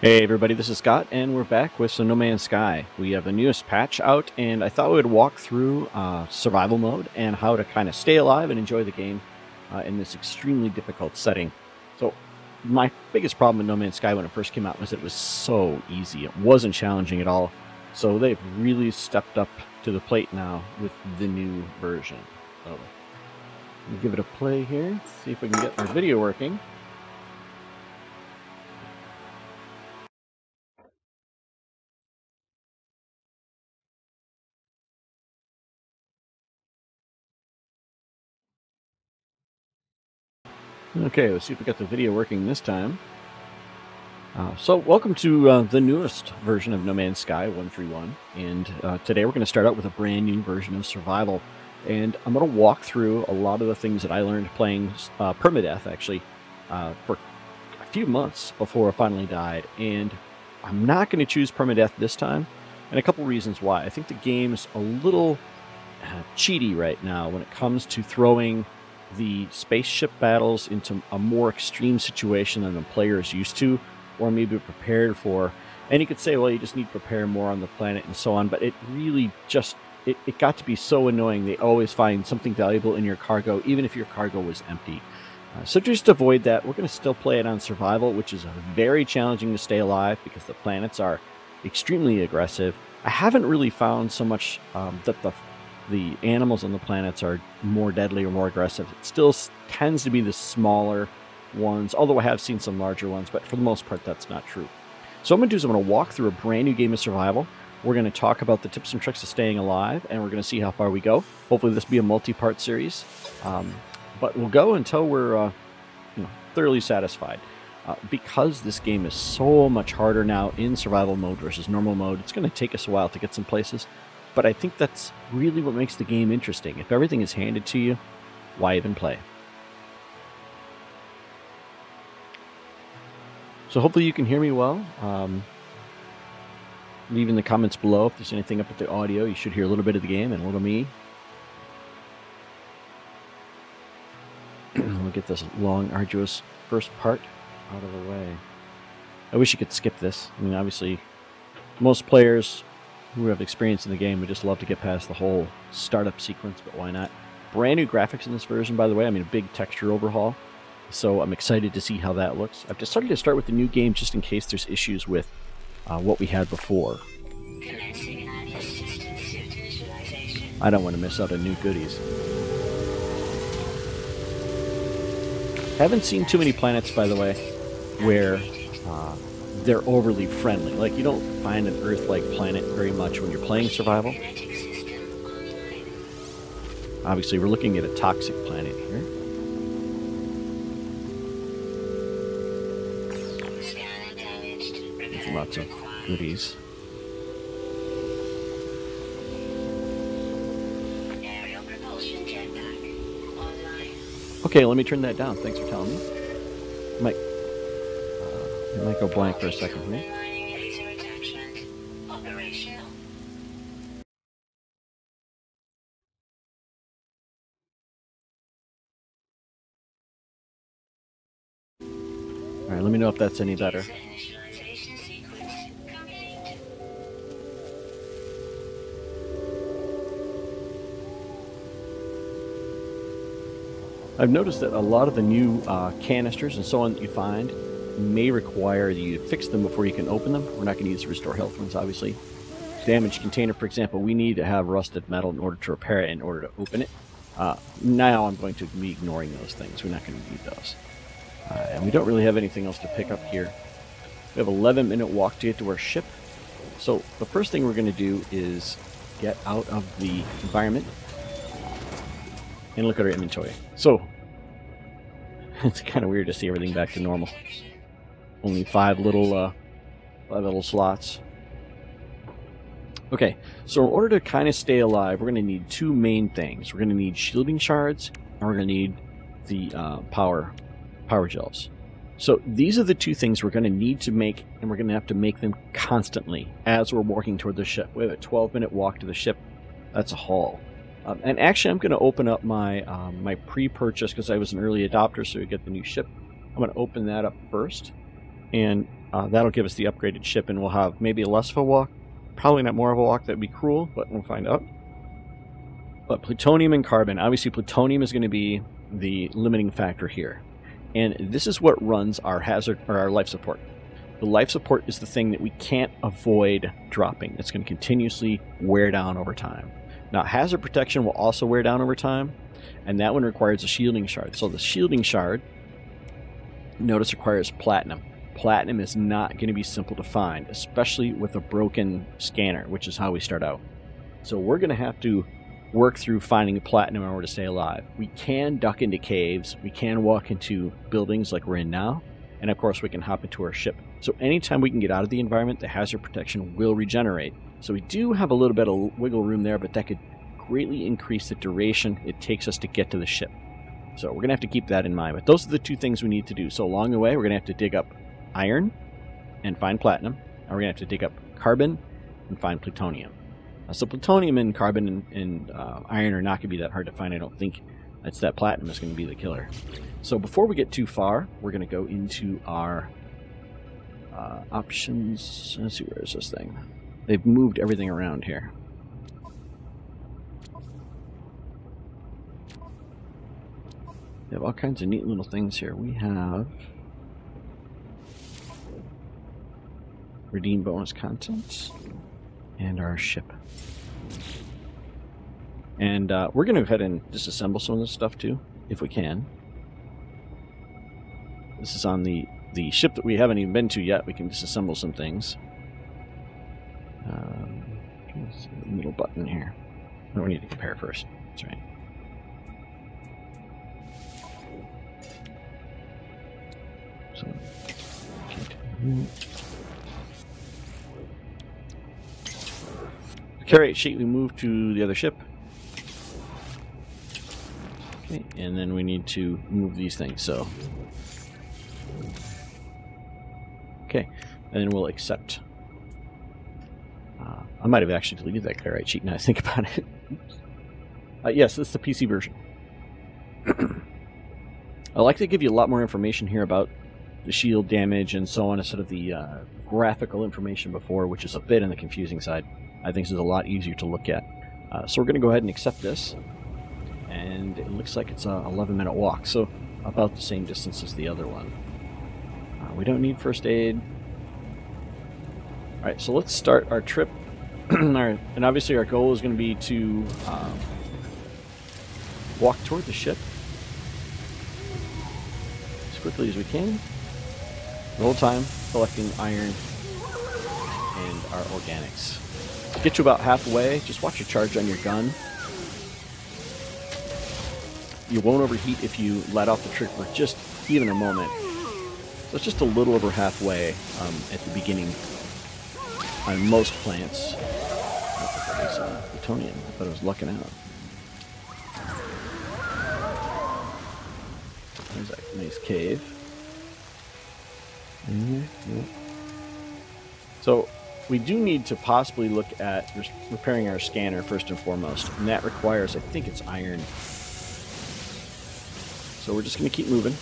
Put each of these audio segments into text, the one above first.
Hey everybody, this is Scott, and we're back with some No Man's Sky. We have the newest patch out, and I thought we would walk through survival mode and how to kind of stay alive and enjoy the game in this extremely difficult setting. So, my biggest problem with No Man's Sky when it first came out was it was so easy. It wasn't challenging at all. So they've really stepped up to the plate now with the new version. So, let me give it a play here, see if we can get our video working. Okay, let's see if we got the video working this time. So welcome to the newest version of No Man's Sky 1.3.1, and today we're going to start out with a brand new version of survival, and I'm going to walk through a lot of the things that I learned playing permadeath actually for a few months before I finally died, and I'm not going to choose permadeath this time, and a couple reasons why. I think the game's a little cheaty right now when it comes to throwing the spaceship battles into a more extreme situation than the player is used to, or maybe prepared for. And you could say, well, you just need to prepare more on the planet and so on, but it really just, it got to be so annoying. They always find something valuable in your cargo, even if your cargo was empty. So just to avoid that, we're going to still play it on survival, which is very challenging to stay alive because the planets are extremely aggressive. I haven't really found so much that the animals on the planets are more deadly or more aggressive. It still tends to be the smaller ones, although I have seen some larger ones, but for the most part that's not true. So what I'm going to do is I'm going to walk through a brand new game of survival. We're going to talk about the tips and tricks of staying alive, and we're going to see how far we go. Hopefully this will be a multi-part series, but we'll go until we're thoroughly satisfied. Because this game is so much harder now in survival mode versus normal mode, it's going to take us a while to get some places. But I think that's really what makes the game interesting. If everything is handed to you, why even play? So hopefully you can hear me well. Leave in the comments below if there's anything up with the audio. You should hear a little bit of the game and a little of me. We'll get this long, arduous first part out of the way. I wish you could skip this. I mean, obviously, most players who have experience in the game would just love to get past the whole startup sequence, but why not? Brand new graphics in this version, by the way. I mean, a big texture overhaul. So I'm excited to see how that looks. I've decided to start with the new game just in case there's issues with what we had before. I don't want to miss out on new goodies. Haven't seen too many planets, by the way, where they're overly friendly. Like, you don't find an Earth-like planet very much when you're playing survival. Obviously, we're looking at a toxic planet here. Lots of goodies. Okay, let me turn that down. Thanks for telling me. It might go blank for a second here. Alright, let me know if that's any better. I've noticed that a lot of the new canisters and so on that you find may require you to fix them before you can open them. We're not going to use the restore health ones, obviously. Damaged container, for example, we need to have rusted metal in order to repair it, in order to open it. Now I'm going to be ignoring those things. We're not going to need those. And we don't really have anything else to pick up here. We have an 11-minute walk to get to our ship. So the first thing we're going to do is get out of the environment and look at our inventory. So it's kind of weird to see everything back to normal. Only five little slots. Okay, so in order to kind of stay alive, we're going to need two main things. We're going to need shielding shards, and we're going to need the power gels. So these are the two things we're going to need to make, and we're going to have to make them constantly as we're walking toward the ship. We have a 12-minute walk to the ship. That's a haul. And actually, I'm going to open up my my pre-purchase because I was an early adopter, so we get the new ship. I'm going to open that up first. And That'll give us the upgraded ship, and we'll have maybe less of a walk. Probably not more of a walk. That'd be cruel, but we'll find out. But plutonium and carbon. Obviously, plutonium is going to be the limiting factor here. And this is what runs our hazard or our life support. The life support is the thing that we can't avoid dropping. It's going to continuously wear down over time. Now, hazard protection will also wear down over time, and that one requires a shielding shard. So the shielding shard, notice, requires platinum. Platinum is not going to be simple to find, especially with a broken scanner, which is how we start out. So we're going to have to work through finding platinum in order to stay alive. We can duck into caves, we can walk into buildings like we're in now, and of course we can hop into our ship. So anytime we can get out of the environment, the hazard protection will regenerate. So we do have a little bit of wiggle room there, but that could greatly increase the duration it takes us to get to the ship. So we're going to have to keep that in mind. But those are the two things we need to do. So along the way, we're going to have to dig up iron and find platinum. And we're going to have to dig up carbon and find plutonium. So plutonium and carbon and iron are not going to be that hard to find, I don't think. It's that platinum is going to be the killer. So before we get too far, we're going to go into our options. Let's see, where is this thing? They've moved everything around here. They have all kinds of neat little things here. We have redeem bonus content and our ship. And we're going to go ahead and disassemble some of this stuff too, if we can. This is on the ship that we haven't even been to yet. We can disassemble some things. The middle button here. No, we need to compare first. That's right. So, the carry sheet, we move to the other ship. Okay, and then we need to move these things, so. Okay, and then we'll accept. I might have actually deleted that Clarite sheet now I think about it. Yes, this is the PC version. I like to give you a lot more information here about the shield damage and so on instead of the graphical information before, which is a bit on the confusing side. I think this is a lot easier to look at. So we're going to go ahead and accept this. And it looks like it's a 11-minute walk, so about the same distance as the other one. We don't need first aid. Alright, so let's start our trip. And obviously our goal is going to be to walk toward the ship as quickly as we can. The whole time collecting iron and our organics. To get you about halfway, just watch your charge on your gun. You won't overheat if you let off the trigger for just even a moment. So it's just a little over halfway at the beginning on most plants. I thought that was plutonium. I thought I was lucking out. There's that nice cave. Yep. So we do need to possibly look at repairing our scanner first and foremost, and that requires, I think it's iron. So we're just going to keep moving.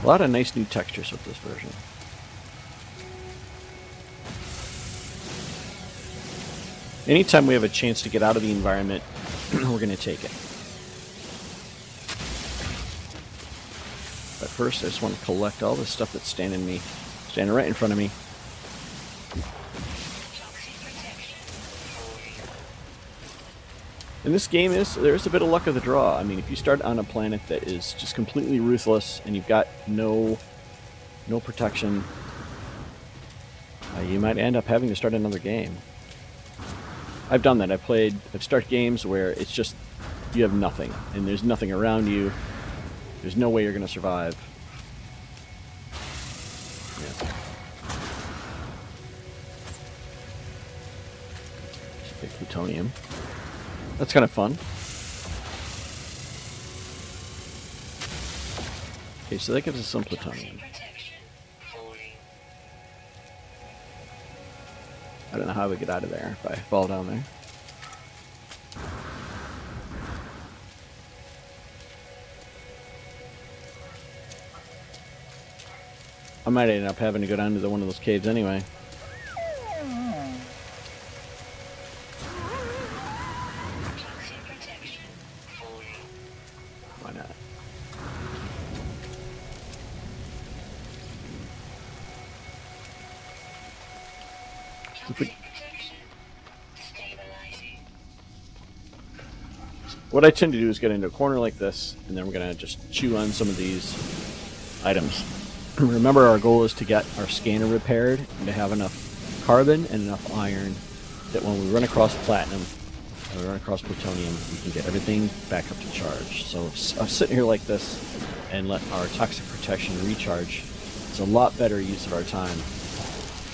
A lot of nice new textures with this version. Anytime we have a chance to get out of the environment, we're going to take it. But first, I just want to collect all this stuff that's standing right in front of me. In this game, there's a bit of luck of the draw. I mean, if you start on a planet that is just completely ruthless and you've got no protection, you might end up having to start another game. I've done that. I've started games where it's just you have nothing and there's nothing around you. There's no way you're going to survive. Yeah. Just big plutonium. That's kind of fun. Okay, so that gives us some plutonium. I don't know how I would get out of there if I fall down there. I might end up having to go down to one of those caves anyway. Why not? What I tend to do is get into a corner like this, and then we're going to just chew on some of these items. Remember, our goal is to get our scanner repaired and to have enough carbon and enough iron that when we run across platinum or run across plutonium, we can get everything back up to charge. So I'm sitting here like this and let our toxic protection recharge. It's a lot better use of our time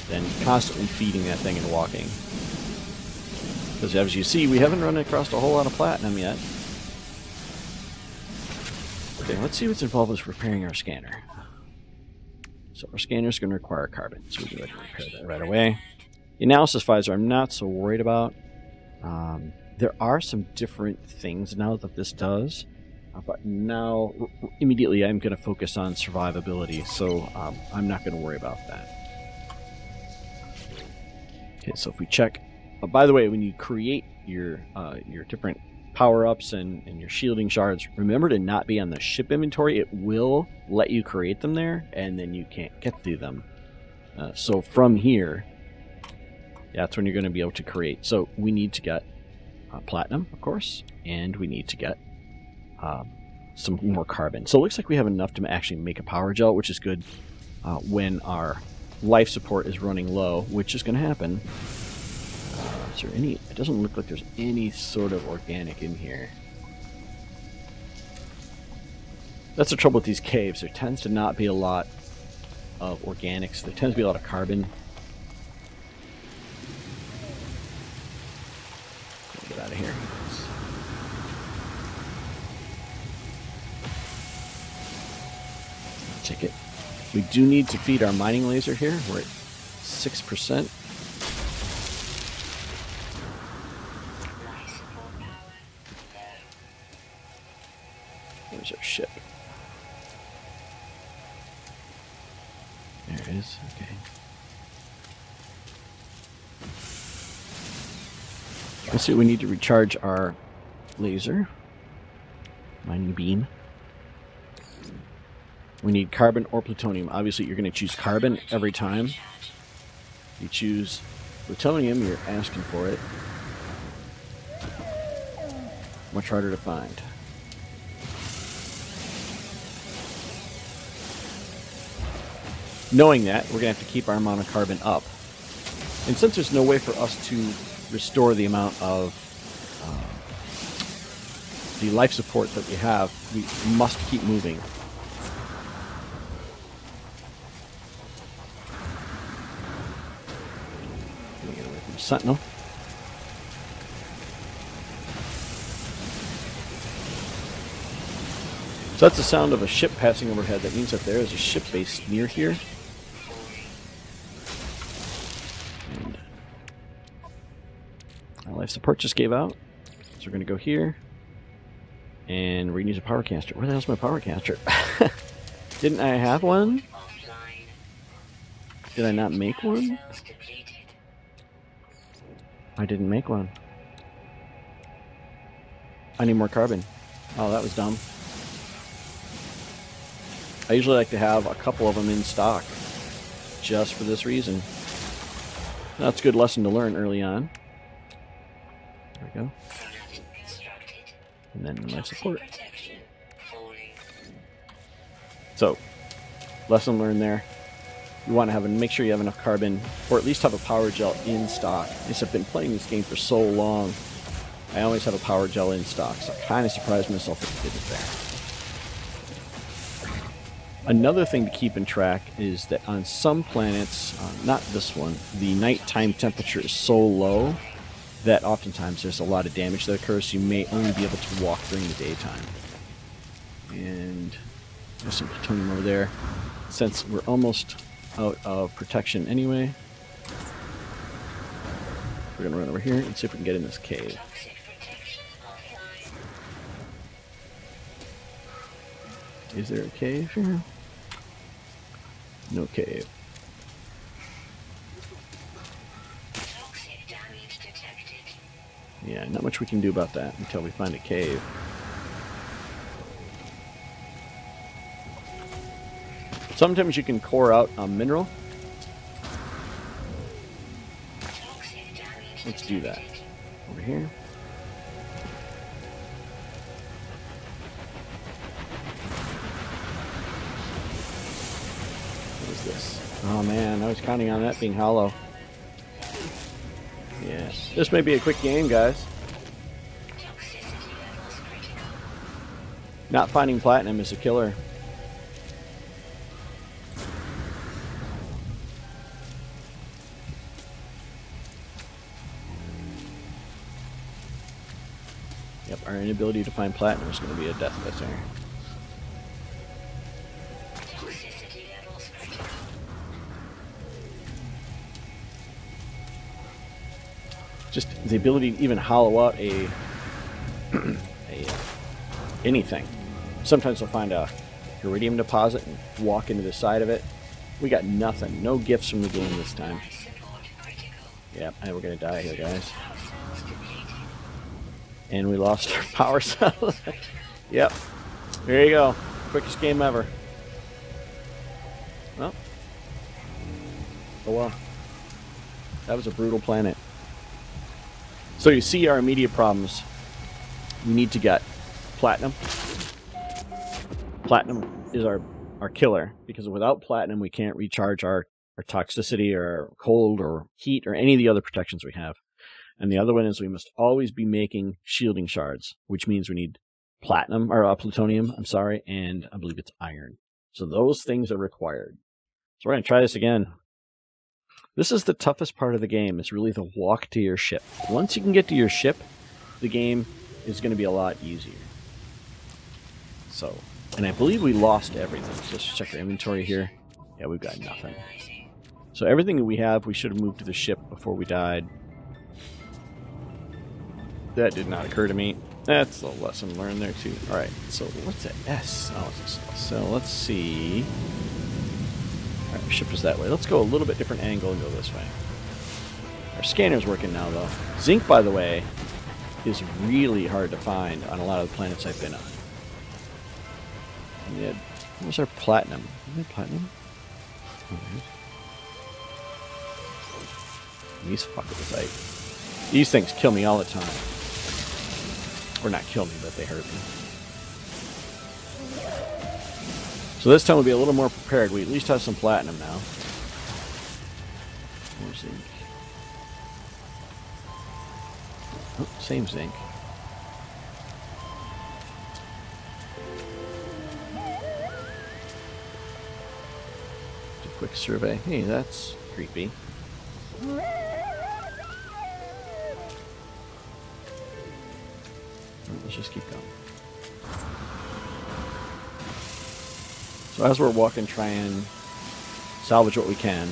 than constantly feeding that thing and walking. Because as you see, we haven't run across a whole lot of platinum yet. Okay, let's see what's involved with repairing our scanner. So our scanner is going to require carbon, so we can go ahead and repair that right away. The analysis visor I'm not so worried about. There are some different things now that this does, but now immediately I'm going to focus on survivability, so I'm not going to worry about that. Okay, so if we check, by the way, when you create your different power-ups and your shielding shards, remember to not be on the ship inventory. It will let you create them there, and then you can't get to them. So from here, that's when you're going to be able to create. So we need to get platinum, of course, and we need to get some more carbon. So it looks like we have enough to actually make a power gel, which is good when our life support is running low, which is going to happen. Is there any? It doesn't look like there's any sort of organic in here. That's the trouble with these caves. There tends to not be a lot of organics. There tends to be a lot of carbon. Get out of here. Take it. We do need to feed our mining laser here. We're at 6%. Where's our ship? There it is. Okay. Let's see. We need to recharge our laser. Mining beam. We need carbon or plutonium. Obviously, you're going to choose carbon every time. You choose plutonium, you're asking for it. Much harder to find. Knowing that, we're going to have to keep our amount of carbon up. And since there's no way for us to restore the amount of the life support that we have, we must keep moving. Get away from the Sentinel. So that's the sound of a ship passing overhead. That means that there is a ship base near here. And our life support just gave out. So we're going to go here. And we're going to use a power caster. Where the hell's my power caster? Didn't I have one? Did I not make one? I didn't make one. I need more carbon. Oh, that was dumb. I usually like to have a couple of them in stock, just for this reason. That's a good lesson to learn early on. There we go. And then life support. So, lesson learned there. You want to make sure you have enough carbon, or at least have a power gel in stock. I've been playing this game for so long, I always have a power gel in stock, so I kind of surprised myself that I did it there. Another thing to keep in track is that on some planets, not this one, the nighttime temperature is so low that oftentimes there's a lot of damage that occurs, so you may only be able to walk during the daytime. And there's some plutonium over there. Since we're almost out of protection anyway, We're going to run over here and see if we can get in this cave. Is there a cave here? No cave. Yeah, not much we can do about that until we find a cave. Sometimes you can core out a mineral. Let's do that. Over here. What is this? Oh man, I was counting on that being hollow. Yeah, this may be a quick game, guys. Not finding platinum is a killer. Yep, our inability to find platinum is going to be a death there. Just the ability to even hollow out anything. Sometimes we'll find a iridium deposit and walk into the side of it. We got nothing. No gifts from the game this time. Yep, and we're going to die here, guys. And we lost our power cell. Yep. There you go. Quickest game ever. Well. Oh well. That was a brutal planet. So you see our immediate problems. We need to get platinum. Platinum is our killer, because without platinum we can't recharge our toxicity or cold or heat or any of the other protections we have. And the other one is we must always be making shielding shards, which means we need platinum, or plutonium, I'm sorry, and I believe it's iron. So those things are required. So we're going to try this again. This is the toughest part of the game, is really the walk to your ship. Once you can get to your ship, the game is going to be a lot easier. So, and I believe we lost everything. So let's check our inventory here. Yeah, we've got nothing. So everything that we have, we should have moved to the ship before we died. That did not occur to me. That's a lesson learned there too. Alright, so what's an S? Oh, it's a S. So let's see. Alright, our ship is that way. Let's go a little bit different angle and go this way. Our scanner's working now though. Zinc, by the way, is really hard to find on a lot of the planets I've been on. And yet, where's our platinum? Is there platinum? Oh, these fuckers, these things kill me all the time. Or not kill me, but they hurt me. So this time we'll be a little more prepared. We at least have some platinum now. More zinc. Oh, same zinc. Just a quick survey. Hey, that's creepy. Let's just keep going. So as we're walking, try and salvage what we can.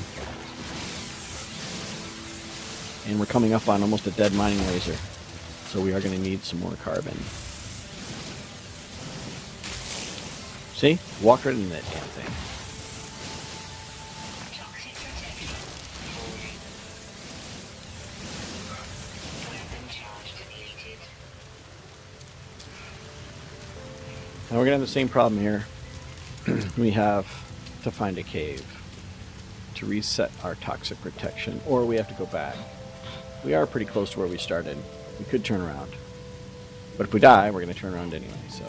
And we're coming up on almost a dead mining laser. So we are going to need some more carbon. See? Walk right into that damn thing. Now we're going to have the same problem here. We have to find a cave to reset our toxic protection, or we have to go back. We are pretty close to where we started. We could turn around. But if we die, we're going to turn around anyway, so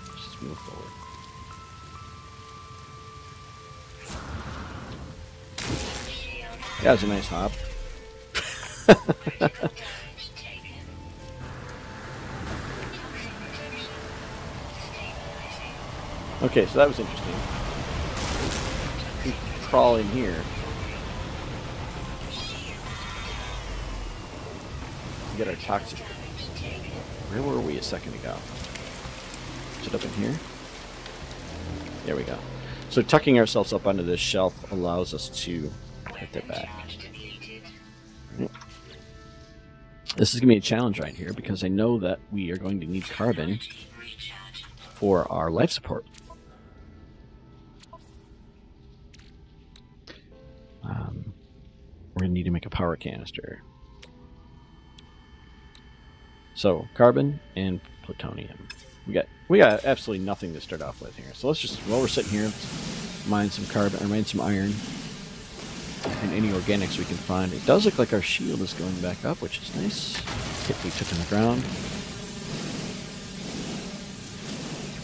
let's just move forward. Yeah, that was a nice hop. Okay, so that was interesting. We can crawl in here. Get our toxic. Where were we a second ago? Is it up in here? There we go. So tucking ourselves up onto this shelf allows us to hit that back. Right. This is going to be a challenge right here because I know that we are going to need carbon for our life support. We're going to need to make a power canister. So carbon and plutonium. We got absolutely nothing to start off with here. So let's just, while we're sitting here, mine some carbon, or mine some iron, and any organics we can find. It does look like our shield is going back up, which is nice. Hit we took on the ground.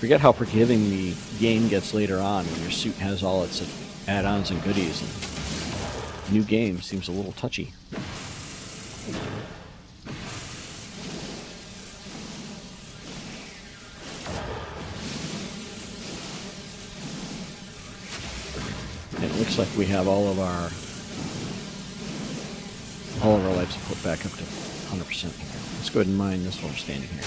Forget how forgiving the game gets later on when your suit has all its add-ons and goodies. And new game seems a little touchy. And it looks like we have all of our life support back up to 100% here. Let's go ahead and mine this while we're standing here.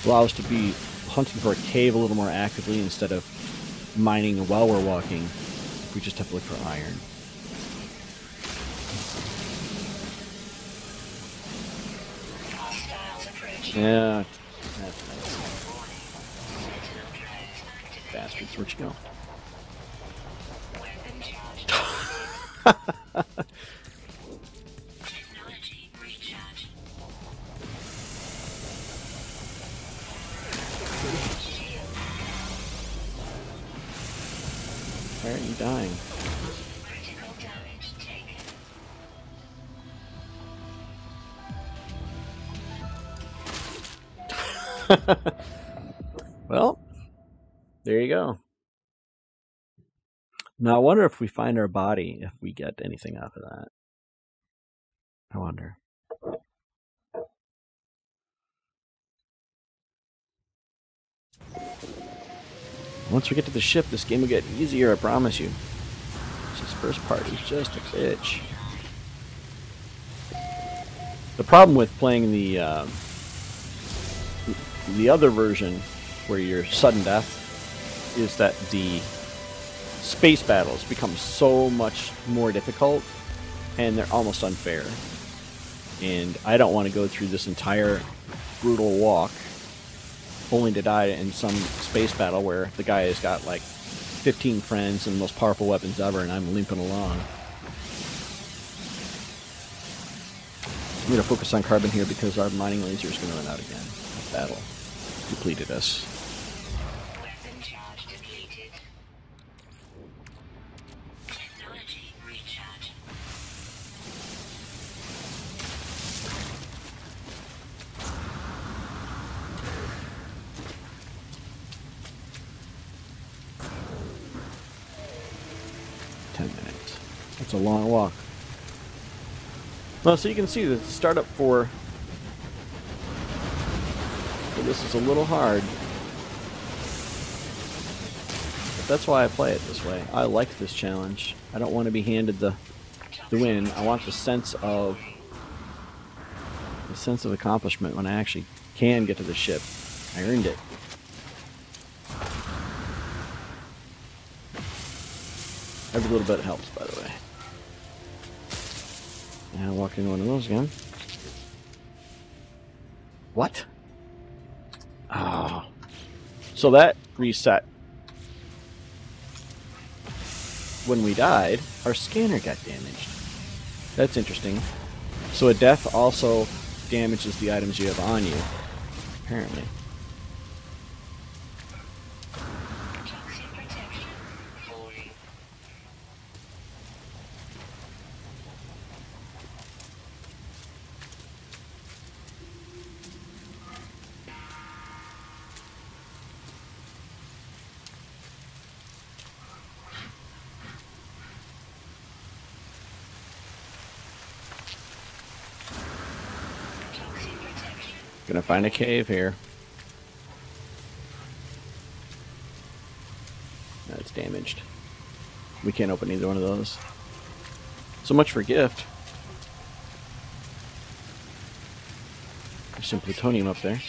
Allow us to be hunting for a cave a little more actively instead of mining while we're walking. We just have to look for iron. Yeah, that's nice. Bastards, where'd you go? Why aren't you dying? Well, there you go. Now I wonder if we find our body, if we get anything out of that. I wonder. Once we get to the ship, this game will get easier, I promise you. This first part is just a bitch. The problem with playing the other version, where you're sudden death, is that the space battles become so much more difficult, and they're almost unfair. And I don't want to go through this entire brutal walk only to die in some space battle where the guy has got like 15 friends and the most powerful weapons ever, and I'm limping along. I'm going to focus on carbon here because our mining laser is going to run out again. Battle depleted us. Weapon charge depleted. Technology recharge. It's a long walk. Well, so you can see that the startup for this is a little hard. But that's why I play it this way. I like this challenge. I don't want to be handed the win. I want the sense of accomplishment when I actually can get to the ship. I earned it. Every little bit helps, by the way. Now walk into one of those again. What? Oh. So that reset. When we died, our scanner got damaged. That's interesting. So a death also damages the items you have on you, apparently. Gonna find a cave here. That's damaged. We can't open either one of those. So much for gift. There's some plutonium up there.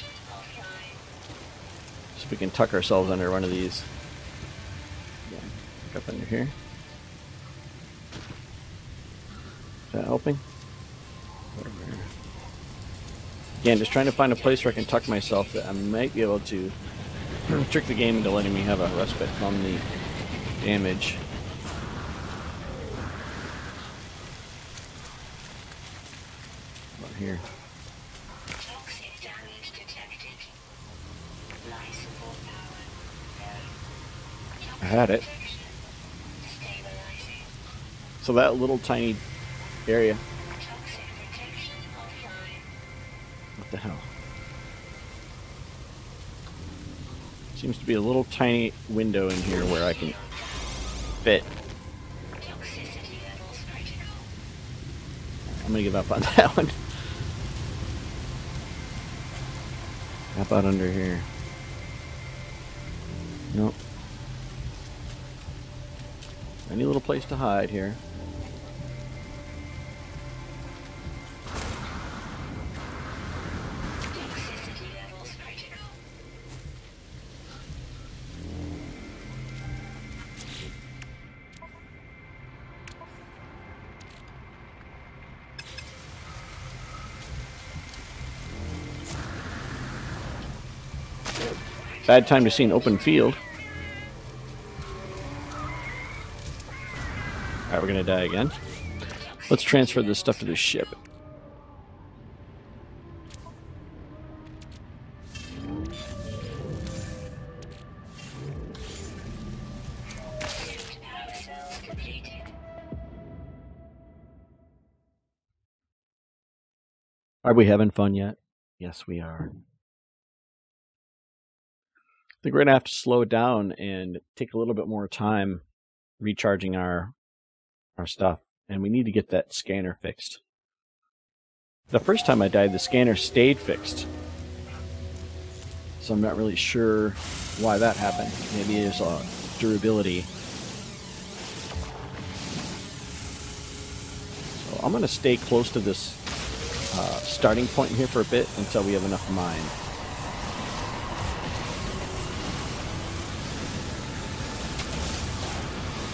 So we can tuck ourselves under one of these. Yeah, look up under here. Is that helping? Whatever. Again, just trying to find a place where I can tuck myself that I might be able to trick the game into letting me have a respite from the damage. About here. Toxic damage detected. Life support power. I had it. Stabilizing. So that little tiny area. Toxic protection offline. What the hell? Seems to be a little tiny window in here where I can fit. Toxicity levels critical. I'm gonna give up on that one. How about under here? Nope. Any little place to hide here. Toxicity levels critical. Bad time to see an open field. Alright, we're gonna die again. Let's transfer this stuff to the ship. Power cells completed. Are we having fun yet? Yes, we are. I think we're gonna have to slow down and take a little bit more time recharging our stuff, and we need to get that scanner fixed. The first time I died, the scanner stayed fixed, so I'm not really sure why that happened. Maybe it's durability. So I'm gonna stay close to this starting point here for a bit until we have enough mine.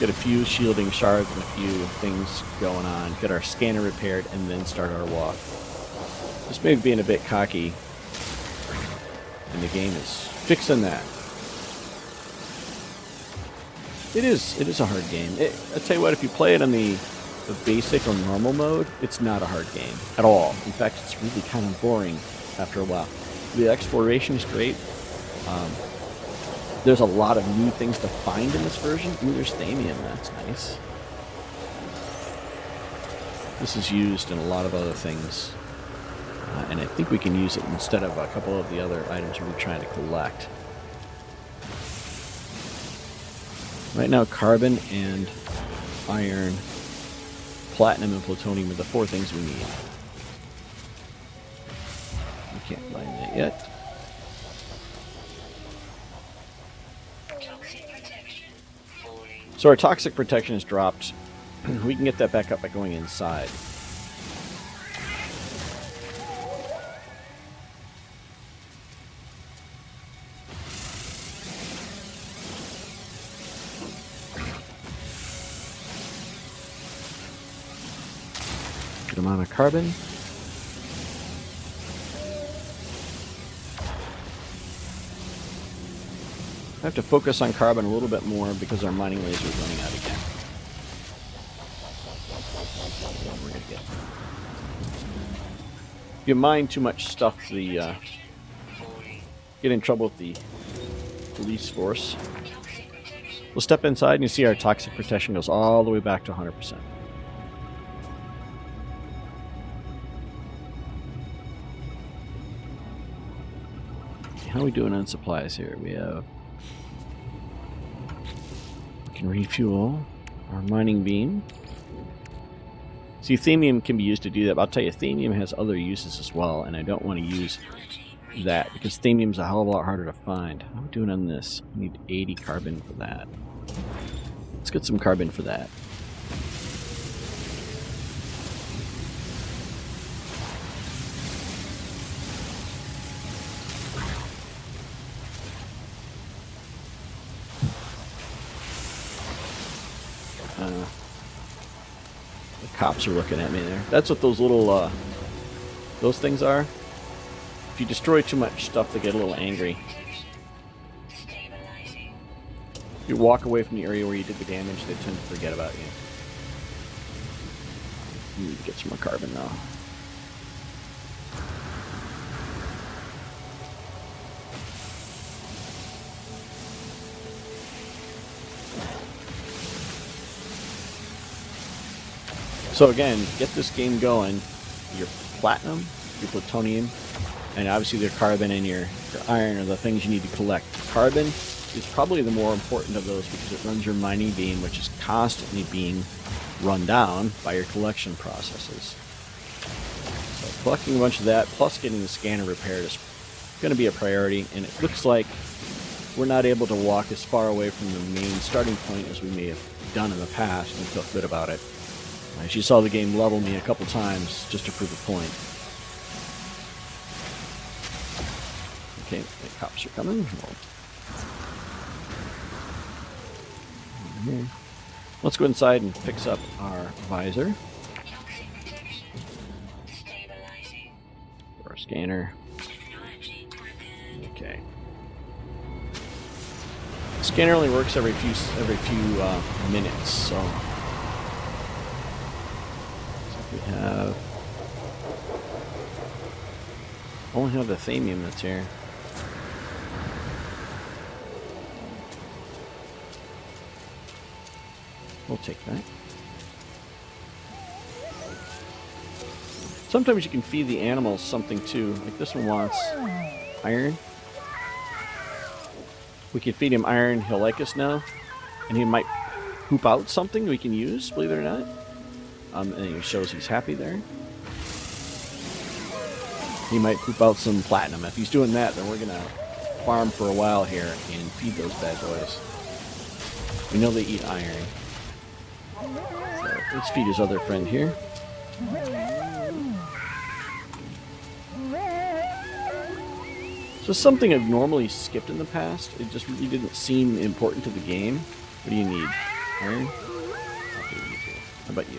Get a few shielding shards and a few things going on. Get our scanner repaired and then start our walk. This may be being a bit cocky, and the game is fixing that. It is a hard game. I tell you what, if you play it on the basic or normal mode, it's not a hard game at all. In fact, it's really kind of boring after a while. The exploration is great. There's a lot of new things to find in this version. Ooh, there's Thamium. That's nice. This is used in a lot of other things. And I think we can use it instead of a couple of the other items we're trying to collect. Right now, carbon and iron, platinum and plutonium are the 4 things we need. We can't find that yet. Toxic protection falling. So our toxic protection is dropped. We can get that back up by going inside. Good amount of carbon. I have to focus on carbon a little bit more because our mining laser is running out again. We're gonna if you mine too much stuff, the get in trouble with the police force. We'll step inside and you see our toxic protection goes all the way back to 100%. How are we doing on supplies here? We have... We can refuel our mining beam. See, Thamium can be used to do that, but I'll tell you, Thamium has other uses as well, and I don't want to use that, because Thamium's a hell of a lot harder to find. How are we doing on this? We need 80 carbon for that. Let's get some carbon for that. The cops are looking at me there. That's what those little, those things are. If you destroy too much stuff, they get a little angry. Stabilizing. If you walk away from the area where you did the damage, they tend to forget about you. You need to get some more carbon now. So again, get this game going. Your platinum, your plutonium, and obviously your carbon and your iron are the things you need to collect. Carbon is probably the more important of those because it runs your mining beam, which is constantly being run down by your collection processes. So collecting a bunch of that, plus getting the scanner repaired is going to be a priority, and it looks like we're not able to walk as far away from the main starting point as we may have done in the past and feel good about it. As you saw, the game level me a couple times just to prove a point. Okay, the cops are coming. Let's go inside and fix up our visor. Toxic protection. Stabilizing. Our scanner. Technology working. Okay. Scanner only works every few minutes, so we have only have the thamium that's here. We'll take that. Sometimes you can feed the animals something too. Like this one wants iron. We can feed him iron. He'll like us now, and he might poop out something we can use. Believe it or not. And it shows he's happy there. He might poop out some platinum. If he's doing that, then we're going to farm for a while here and feed those bad boys. We know they eat iron. So let's feed his other friend here. So something I've normally skipped in the past. It just really didn't seem important to the game. What do you need? Iron? How about you?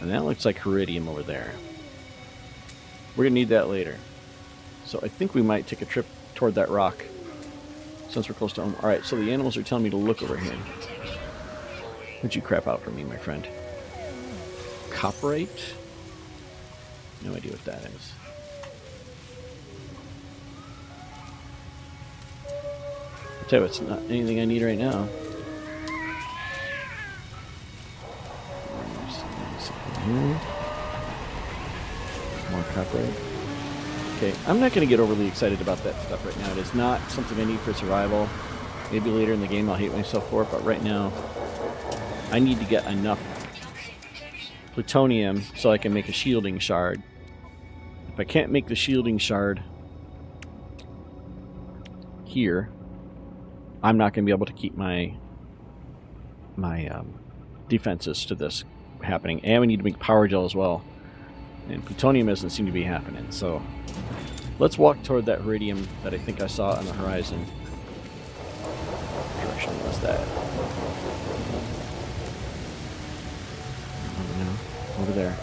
And that looks like Iridium over there. We're going to need that later. So I think we might take a trip toward that rock since we're close to home. Alright, so the animals are telling me to look over here. Would you crap out for me, my friend? Copperite? No idea what that is. I'll tell you what, it's not anything I need right now. Here. More copperite. Okay, I'm not going to get overly excited about that stuff right now. It is not something I need for survival. Maybe later in the game I'll hate myself for it, but right now I need to get enough plutonium so I can make a shielding shard. If I can't make the shielding shard here, I'm not going to be able to keep my defenses to this happening. And we need to make power gel as well. And plutonium doesn't seem to be happening, so let's walk toward that iridium that I think I saw on the horizon. What direction was that? Oh no, over there.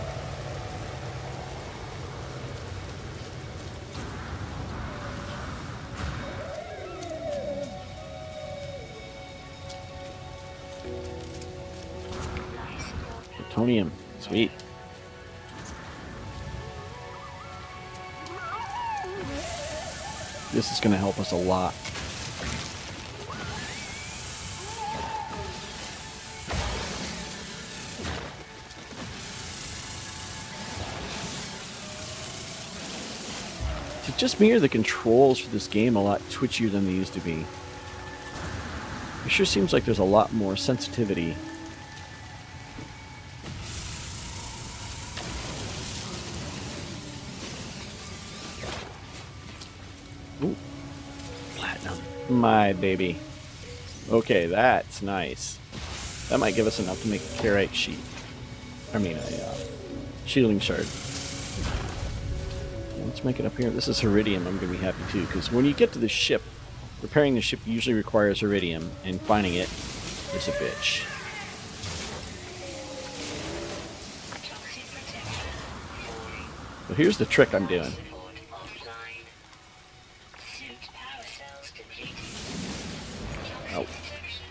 Plutonium, sweet. This is going to help us a lot. Is it just me or the controls for this game a lot twitchier than they used to be? It sure seems like there's a lot more sensitivity. Ooh, platinum. My baby. Okay, that's nice. That might give us enough to make a carite sheet. I mean, a shielding shard. Let's make it up here. This is iridium. I'm going to be happy too, because when you get to the ship, repairing the ship usually requires iridium, and finding it is a bitch. So here's the trick I'm doing. Support offline. Suit power cells depleted. Oh. Toxic protection.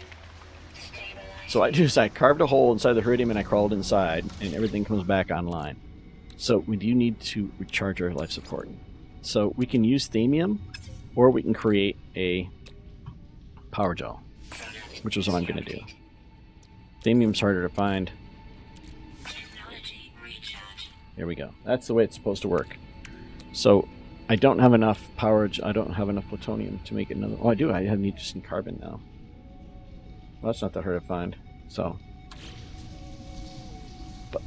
Stabilizing. So I do is I carved a hole inside the Heridium and I crawled inside, and everything comes back online. So we do need to recharge our life support. So we can use Thamium, or we can create a power gel, which is what I'm going to do. Thamium's harder to find. Technology recharge. There we go. That's the way it's supposed to work. So I don't have enough power. I don't have enough plutonium to make another. Oh, I do. I need some carbon now. Well, that's not that hard to find. So, but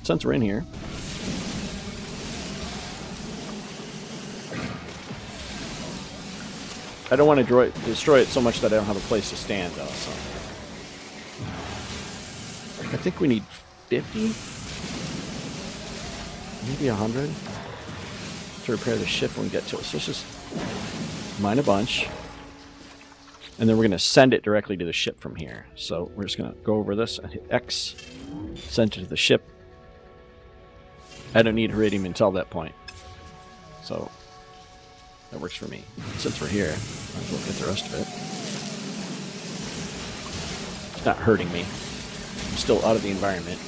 since we're in here, I don't want to destroy it so much that I don't have a place to stand, though. So I think we need 50, maybe 100 to repair the ship when we get to it. So let's just mine a bunch, and then we're going to send it directly to the ship from here. So we're just going to go over this and hit X, send it to the ship. I don't need Heridium until that point, so that works for me. Since we're here, might as well get the rest of it. It's not hurting me. I'm still out of the environment.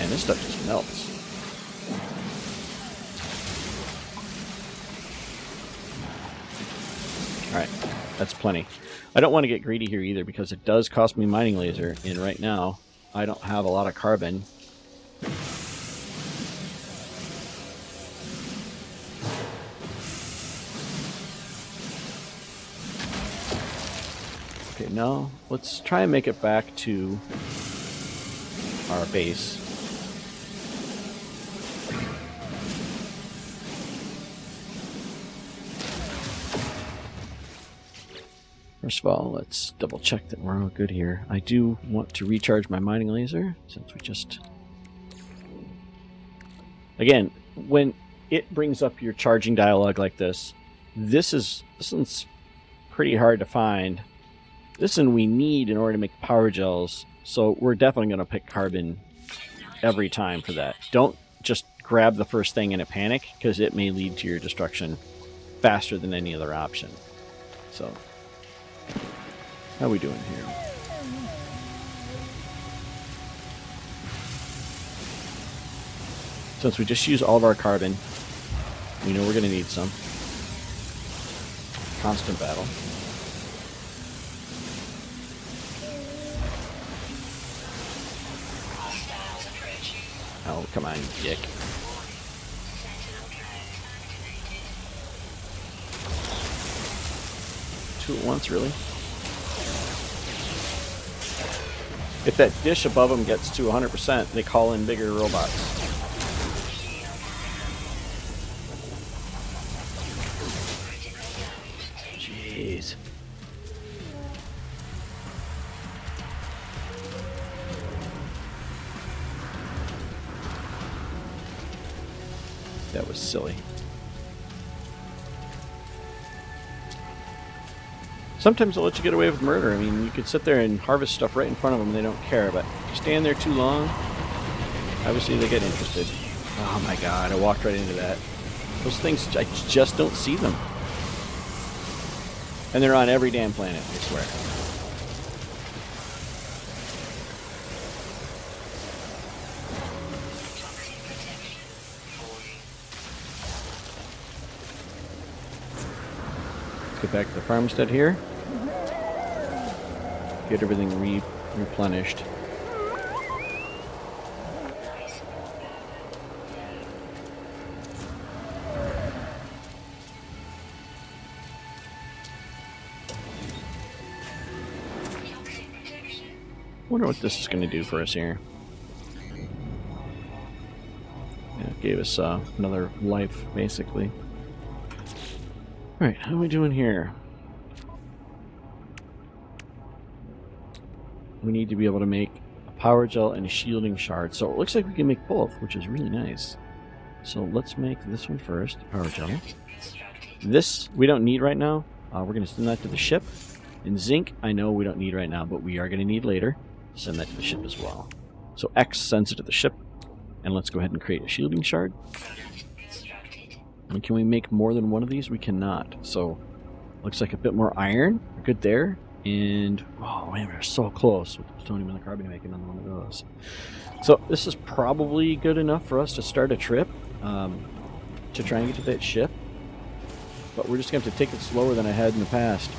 And this stuff just melts. Alright, that's plenty. I don't want to get greedy here either because it does cost me mining laser, and right now I don't have a lot of carbon. Okay, now let's try and make it back to our base. First of all, let's double check that we're all good here. I do want to recharge my mining laser since we just... Again, when it brings up your charging dialogue like this one's pretty hard to find. This one we need in order to make power gels, so we're definitely going to pick carbon every time for that. Don't just grab the first thing in a panic, because it may lead to your destruction faster than any other option. So, how are we doing here? Since we just used all of our carbon, we know we're going to need some. Constant battle. Hostiles approaching. Oh, come on, you dick. Sentinel drones activated. Two at once, really? If that dish above them gets to 100%, they call in bigger robots. Jeez. That was silly. Sometimes they'll let you get away with murder. I mean, you could sit there and harvest stuff right in front of them and they don't care, but if you stand there too long, obviously they get interested. Oh my god, I walked right into that. Those things, I just don't see them. And they're on every damn planet, I swear. Toxic protection falling. Let's get back to the farmstead here. Get everything replenished. Nice. Toxic protection. Wonder what this is going to do for us here. Yeah, it gave us another life, basically. Alright, how are we doing here? We need to be able to make a power gel and a shielding shard. So it looks like we can make both, which is really nice. So let's make this one first, power gel. Constructed. This we don't need right now. We're going to send that to the ship. And zinc, I know we don't need right now, but we are going to need later. Send that to the ship as well. So X sends it to the ship, And let's go ahead and create a shielding shard. Product constructed. And can we make more than one of these? We cannot. So, looks like a bit more iron. We're good there. And, oh man, we're so close with the plutonium and the carbon to make another one of those. So, this is probably good enough for us to start a trip to try and get to that ship. But we're just going to have to take it slower than I had in the past.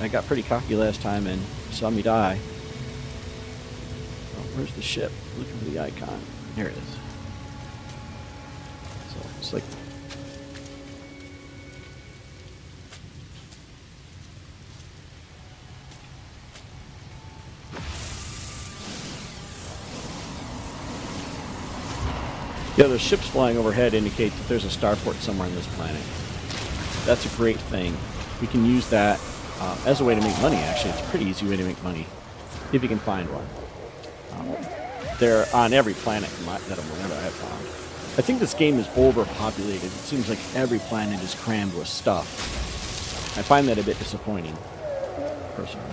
I got pretty cocky last time and saw me die. Oh, where's the ship? Looking for the icon. There it is. So, it's like... Yeah, the ships flying overhead indicate that there's a starport somewhere on this planet. That's a great thing. We can use that as a way to make money, actually. It's a pretty easy way to make money, if you can find one. They're on every planet that I have found. I think this game is overpopulated. It seems like every planet is crammed with stuff. I find that a bit disappointing, personally.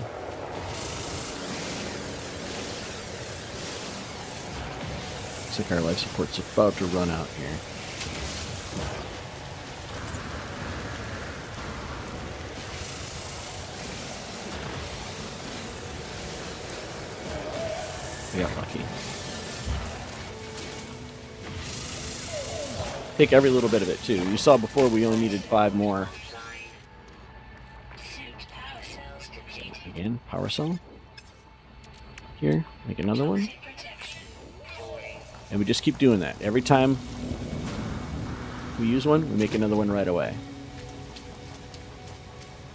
Looks like our life support's about to run out here. We got lucky. Take every little bit of it too. You saw before we only needed 5 more. Suit power cells depleted. Again, power cell. Here, make another one. Toxic protection falling. And we just keep doing that. Every time we use one, we make another one right away.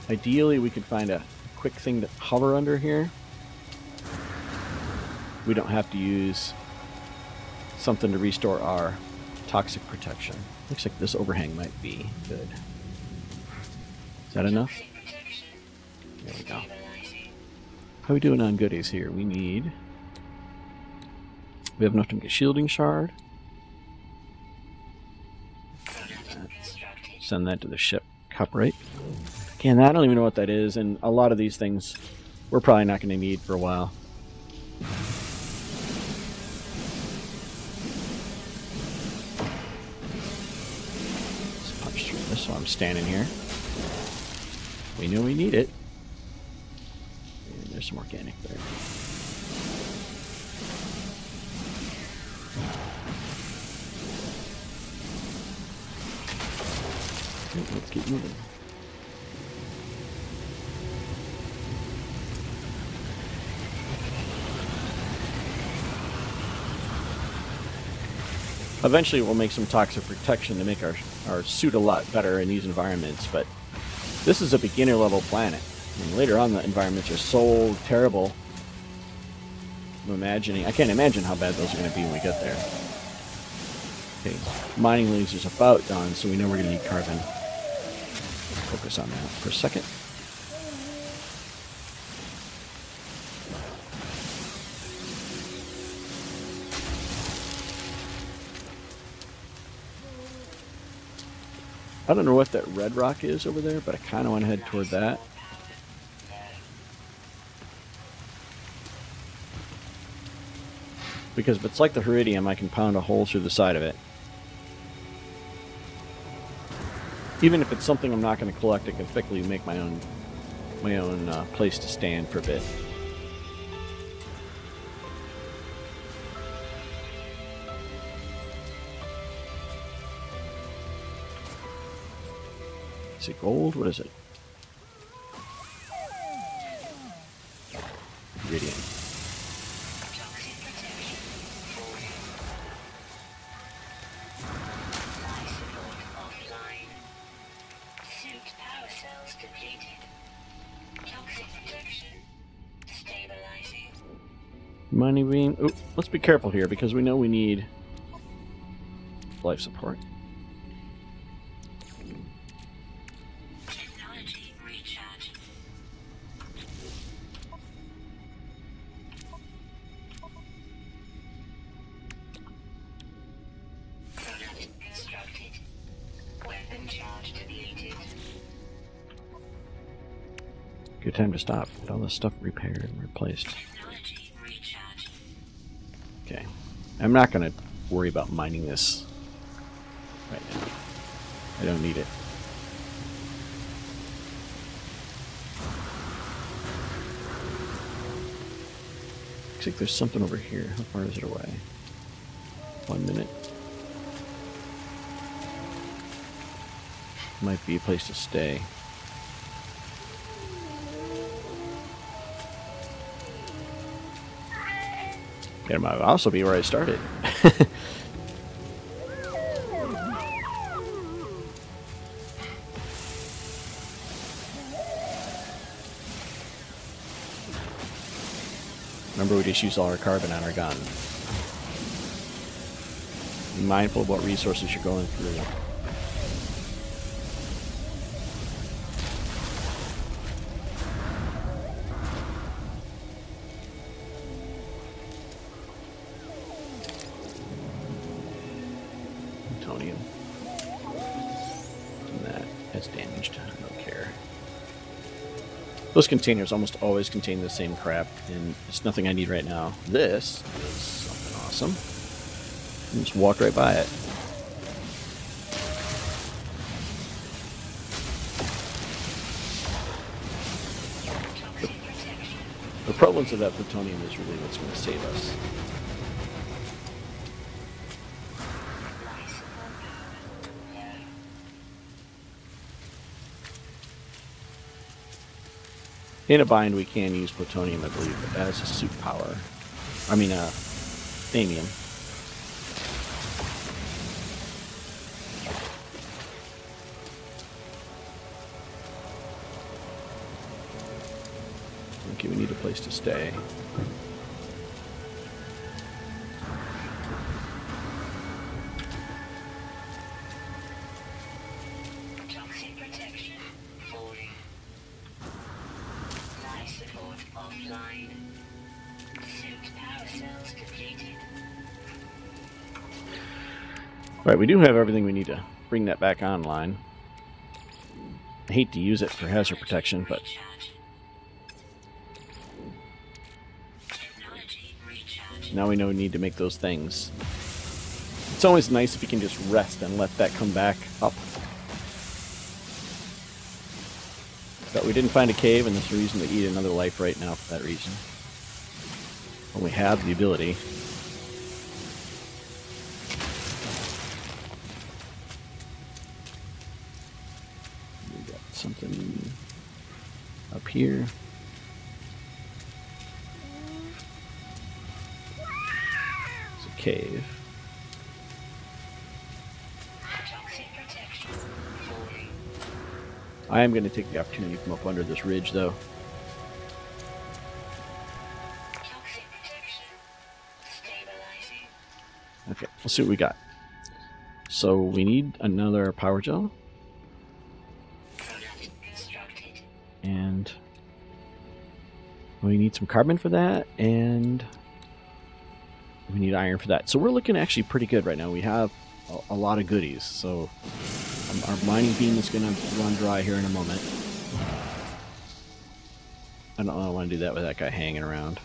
Ideally, we could find a quick thing to hover under here. We don't have to use something to restore our toxic protection. Looks like this overhang might be good. Is that enough? Toxic protection There we go. stabilizing. How are we doing on goodies here? We have enough to make a shielding shard. Product constructed. Send that to the ship cuprate. Again, I don't even know what that is, and a lot of these things we're probably not going to need for a while. Let's punch through this while I'm standing here. We know we need it. And there's some organic there. Okay, let's keep moving. Eventually we'll make some toxic protection to make our suit a lot better in these environments, but this is a beginner level planet. And later on the environments are so terrible. I can't imagine how bad those are going to be when we get there. Okay, mining laser's about done, so we know we're going to need carbon. Focus on that for a second. I don't know what that red rock is over there, but I kind of want to head toward that. Because if it's like the Heridium, I can pound a hole through the side of it. Even if it's something I'm not going to collect, I can quickly make my own place to stand for a bit. Is it gold? What is it? Iridium. Toxic protection falling. Life support offline. Suit power cells depleted. Toxic protection stabilizing. Money beam. Ooh, let's be careful here because we know we need life support. Technology recharge. Product constructed. Weapon charge depleted. Good time to stop. Get all this stuff repaired and replaced. Technology recharge. Okay. I'm not going to worry about mining this right now. I don't need it. Looks like there's something over here. How far is it away? 1 minute. Might be a place to stay. It might also be where I started. Remember, we just used all our carbon on our gun. Be mindful of what resources you're going through. Plutonium. And that has damaged. I don't care. Those containers almost always contain the same crap, and it's nothing I need right now. This is something awesome. You just walk right by it. The prevalence of that plutonium is really what's going to save us. In a bind, we can use plutonium, I believe, as a suit power. I mean, thamium. Okay, we need a place to stay. Toxic protection. Falling. Life support offline. Suit power cells depleted. Right, we do have everything we need to bring that back online. I hate to use it for hazard protection, but Recharge. Technology recharge. now we know we need to make those things. It's always nice if you can just rest and let that come back up. But we didn't find a cave, and there's a reason to eat another life right now for that reason. When we have the ability. We got something up here. It's a cave. Toxic protection. Falling. I am going to take the opportunity to come up under this ridge, though. Toxic protection. Stabilizing. Okay, let's see what we got. So we need another power gel, Product constructed. and we need some carbon for that, and we need iron for that. So we're looking actually pretty good right now. We have a lot of goodies. So our mining beam is going to run dry here in a moment. I don't want to do that with that guy hanging around.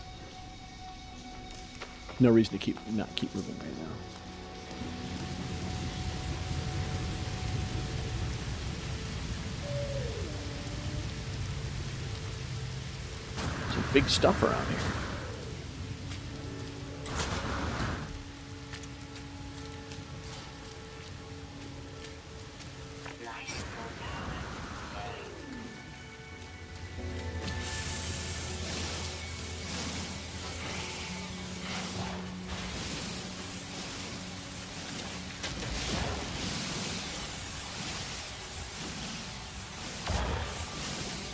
No reason to not keep moving right now. Some big stuff around here. Life support power.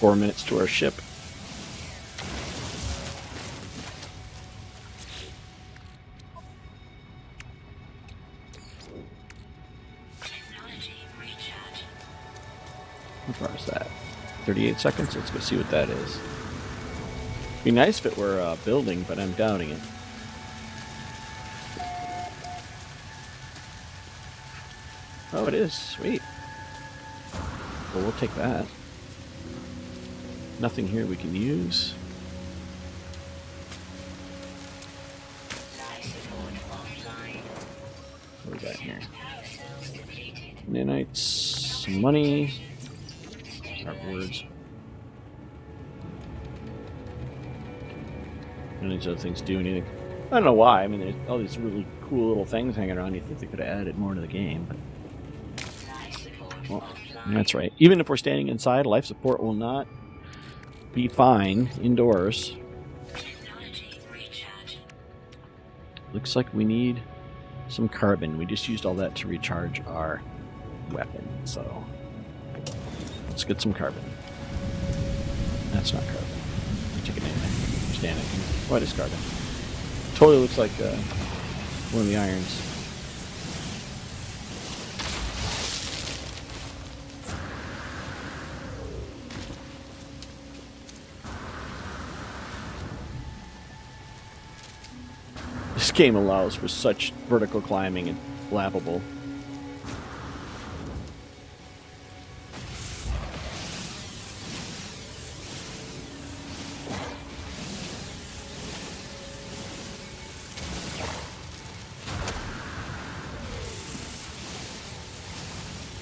Four minutes to our ship. Technology recharge. How far is that? 38 seconds? Let's go see what that is. Be nice if it were building, but I'm doubting it. Oh, it is. Sweet. Well, we'll take that. Nothing here we can use. Life support offline. Nanites, some money. Our words. None of these other things do anything. I don't know why. I mean, there's all these really cool little things hanging around. You think they could have added more to the game, but well, that's right. Even if we're standing inside, life support will not be fine indoors. Technology recharge. Looks like we need some carbon. We just used all that to recharge our weapon, so let's get some carbon. That's not carbon. Take it anyway. Standing. What is carbon? Totally looks like one of the irons. This game allows for such vertical climbing and laughable.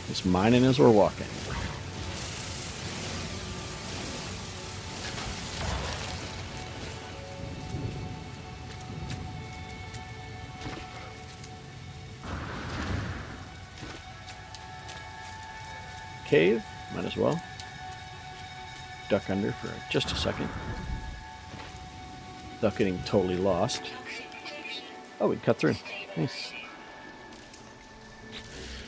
Just mining as we're walking. Cave, might as well. Duck under for just a second. Without getting totally lost. Oh, we cut through. Nice.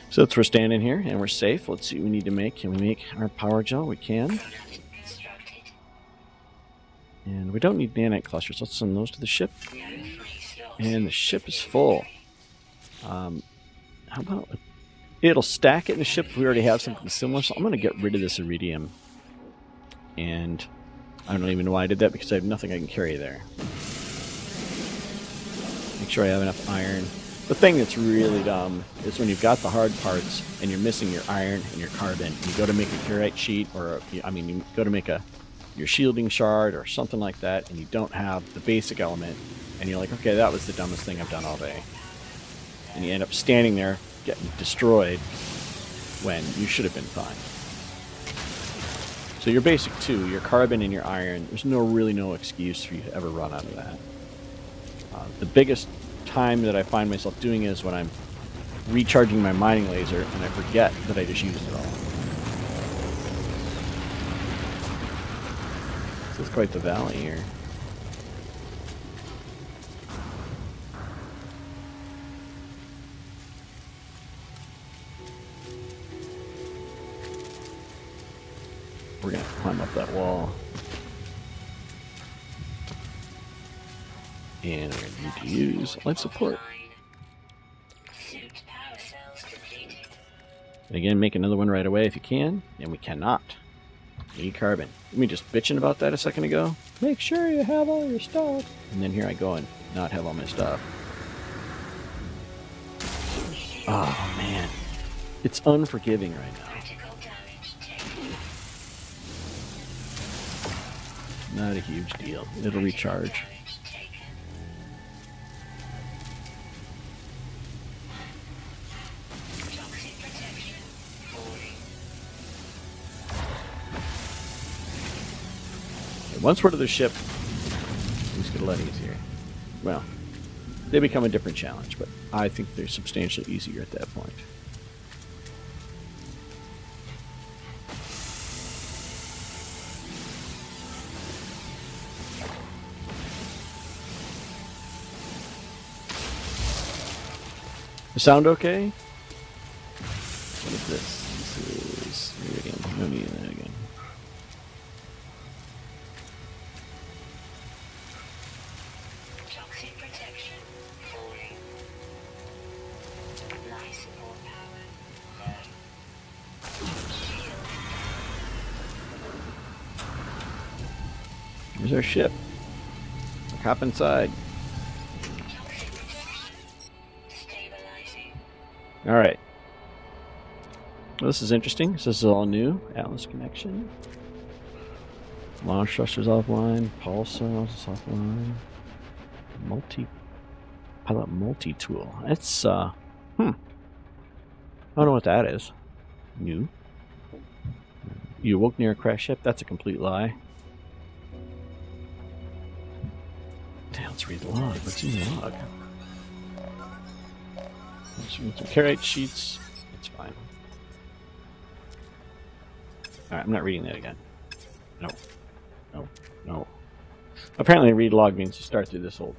So that's we're standing here and we're safe. Let's see what we need to make. Can we make our power gel? We can. Constructed. And we don't need nanite clusters. Let's send those to the ship. No free slots. And the ship is full. How about... It'll stack it in the ship if we already have something similar. So I'm going to get rid of this iridium. And I don't even know why I did that because I have nothing I can carry there. Make sure I have enough iron. The thing that's really dumb is when you've got the hard parts and you're missing your iron and your carbon. And you go to make a Curite sheet or, you go to make your shielding shard or something like that and you don't have the basic element. And you're like, okay, that was the dumbest thing I've done all day. And you end up standing there getting destroyed when you should have been fine. So your basic two, your carbon and your iron, there's really no excuse for you to ever run out of that. The biggest time that I find myself doing is when I'm recharging my mining laser and I forget that I just used it all. This is quite the valley here. We're going to climb up that wall. And we're going to need to use life support. Suit power cells depleted. And again, make another one right away if you can. And we cannot. Need carbon. We just bitching about that a second ago. Make sure you have all your stuff. And then here I go and not have all my stuff. Oh, man. It's unforgiving right now. Critical damage taken. Not a huge deal. It'll recharge. Damage taken. Toxic protection falling. Once we're to the ship, things get a lot easier. Well, they become a different challenge, but I think they're substantially easier at that point. The sound okay? What is this? This is iridium. No need of that again. Toxic protection falling. Life support power low. Shield. Here's our ship. Hop inside. Toxic protection stabilizing. Alright. Well, this is interesting. This is all new. Atlas connection. Launch thrusters offline. Pulsar is offline. Pilot multi-tool. That's, I don't know what that is. New. You awoke near a crash ship? That's a complete lie. Damn, let's read the log. What's in the log? Let's read some carrite sheets. It's fine. Alright, I'm not reading that again. No. No. No. Apparently read log means to start through this whole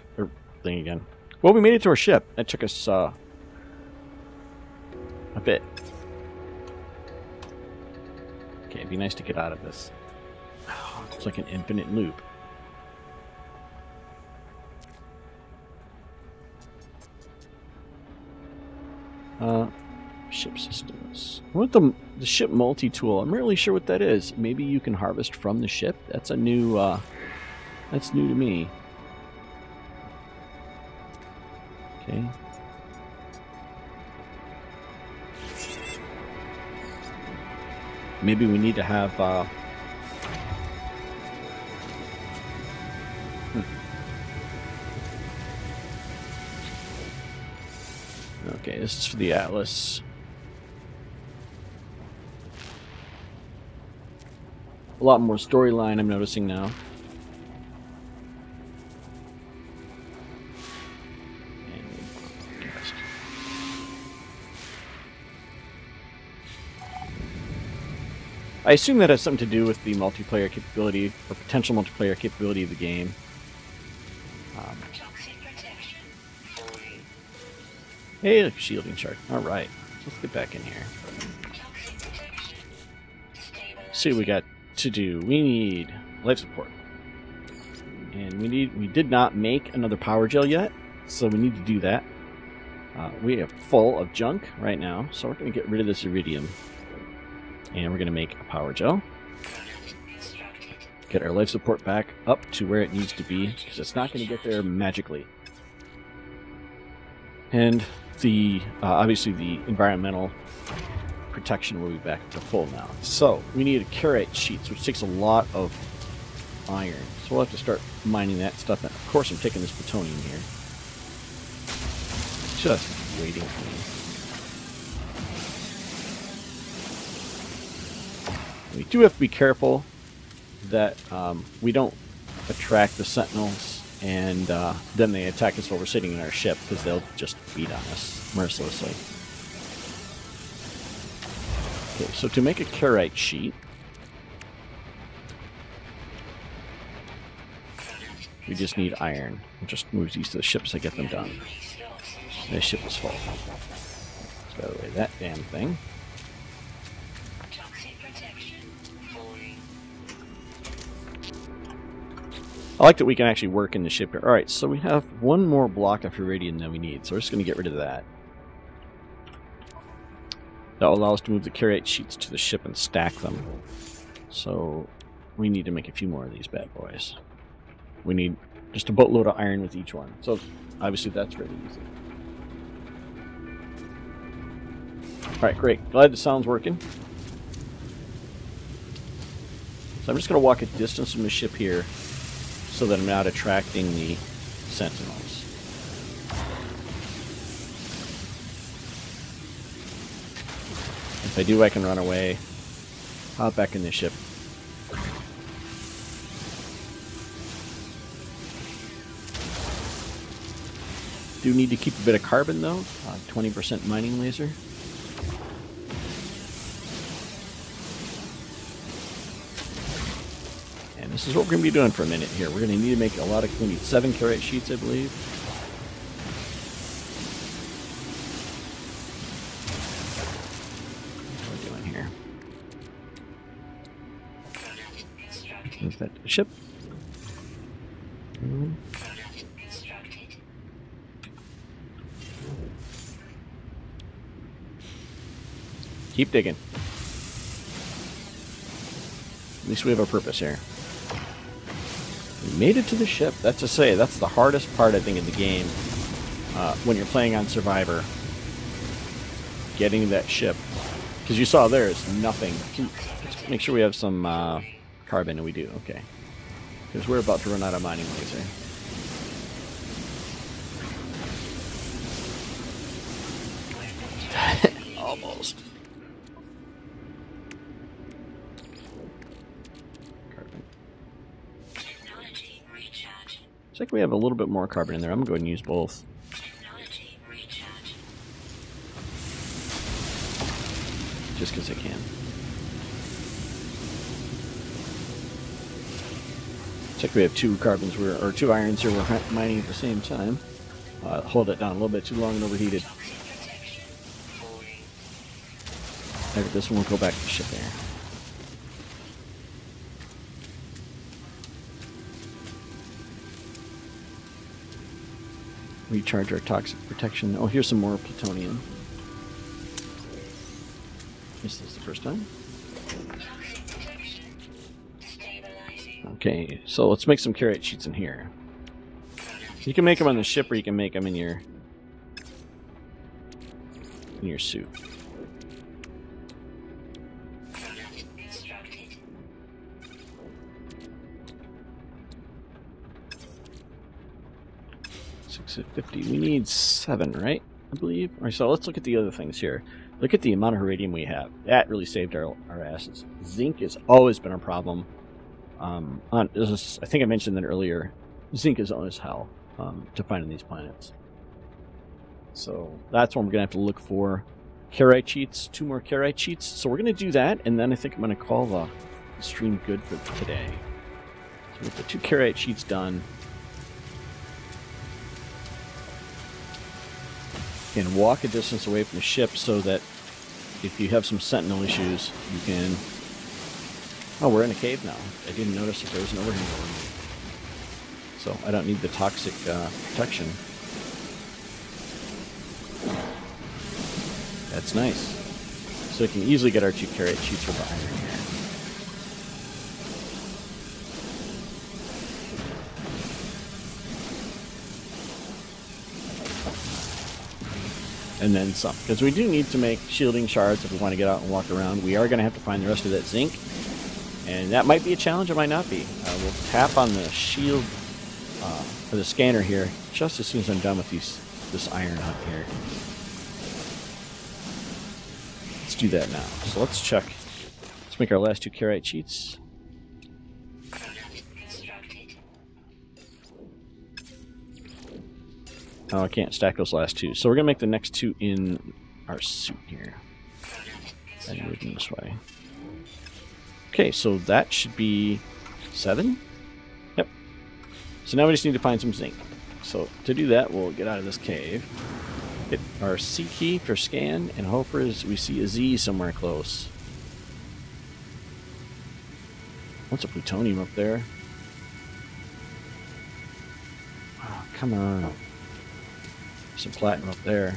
thing again. Well, we made it to our ship. That took us a bit. Okay, it'd be nice to get out of this. It's like an infinite loop. Ship systems. I want the ship multi-tool. I'm not really sure what that is. Maybe you can harvest from the ship? That's a new, that's new to me. Okay. Maybe we need to have, Okay, this is for the Atlas. A lot more storyline I'm noticing now. I assume that has something to do with the multiplayer capability, or potential multiplayer capability of the game. Toxic protection. Fully. Hey, shielding chart. Alright, let's get back in here. Toxic protection. Stabilizing. See what we got to do. We need life support. And we did not make another power gel yet, so we need to do that. We are full of junk right now, so we're going to get rid of this iridium. And we're going to make a power gel. Constructed. Get our life support back up to where it needs to be, because it's not going to get there magically. And the obviously the environmental protection will be back to full now. So we need a carrite sheets, which takes a lot of iron. So we'll have to start mining that stuff. And of course, I'm taking this plutonium here. Just waiting for me. We do have to be careful that we don't attract the sentinels and then they attack us while we're sitting in our ship, because they'll just beat on us mercilessly. Okay, so to make a carrite sheet, we just need iron. We'll just move these to the ships to get them done. This ship is full. Let's go away that damn thing. Toxic protection. Fully. I like that we can actually work in the ship here. Alright, so we have one more block of iridium than we need, so we're just going to get rid of that. That will allow us to move the carrite sheets to the ship and stack them. So we need to make a few more of these bad boys. We need just a boatload of iron with each one. So obviously that's really easy. Alright, great. Glad the sound's working. So I'm just going to walk a distance from the ship here so that I'm not attracting the sentinels. If I do, I can run away, hop back in the ship. Do need to keep a bit of carbon though, 20% mining laser. And this is what we're going to be doing for a minute here. We're going to need to make a lot of, we need 7 carrite sheets, I believe. What are we doing here? Move that to the ship. Constructed. Keep digging. At least we have a purpose here. We made it to the ship. That's to say, that's the hardest part, I think, in the game. When you're playing on Survivor. Getting to that ship. Because you saw there's nothing. Let's make sure we have some carbon, and we do. Okay. Because we're about to run out of mining laser. Almost. Looks like we have a little bit more carbon in there. I'm going to go ahead and use both. Technology recharge. Just because I can. Looks like we have two carbons, or two irons here we're mining at the same time. Hold it down a little bit too long and overheated. Toxic protection. Falling. Maybe this one will go back to the ship there. Recharge our toxic protection. Oh, here's some more plutonium. Missed this the first time. Toxic protection. Stabilizing. Okay, so let's make some carrot sheets in here. You can make them on the ship, or you can make them in your suit. Product constructed. 650. We need 7, right? I believe. All right, so let's look at the other things here. Look at the amount of iridium we have. That really saved our asses. Zinc has always been a problem. I think I mentioned that earlier. Zinc is on as hell to find on these planets. So that's what we're going to have to look for. Carite sheets, 2 more carite sheets. So we're going to do that, and then I think I'm going to call the stream good for today. So we have the 2 carite sheets done. And walk a distance away from the ship so that if you have some sentinel issues, you can... Oh, we're in a cave now. I didn't notice that there was an overhang over me. So I don't need the toxic protection. That's nice. So we can easily get our 2 carrot sheets for the iron here. And then some. Because we do need to make shielding shards if we want to get out and walk around. We are going to have to find the rest of that zinc. And that might be a challenge, it might not be. We'll tap on the shield for the scanner here just as soon as I'm done with this iron out here. Let's do that now. So let's check. Let's make our last 2 carrite sheets. Product constructed. Oh, I can't stack those last 2. So we're going to make the next 2 in our suit here. Product And move them constructed. this way. Okay, so that should be 7? Yep. So now we just need to find some zinc. So to do that, we'll get out of this cave. Hit our C key for scan, and hope we see a Z somewhere close. What's a plutonium up there? Oh, come on. Some platinum up there.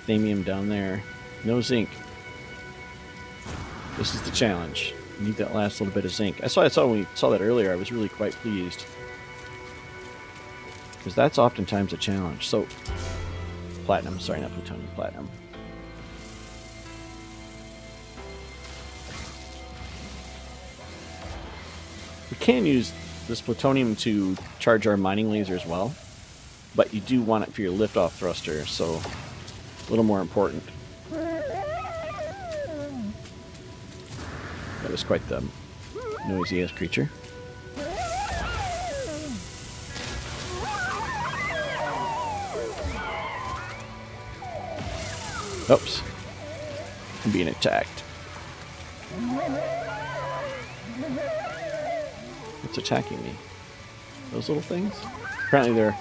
Thamium down there. No zinc. This is the challenge. We need that last little bit of zinc. I saw when we saw that earlier, I was really quite pleased. Because that's oftentimes a challenge. So, platinum, sorry, not plutonium, platinum. We can use this plutonium to charge our mining laser as well. But you do want it for your liftoff thruster, so a little more important. That was quite the noisy-ass creature. Oops. I'm being attacked. What's attacking me? Those little things? Apparently they're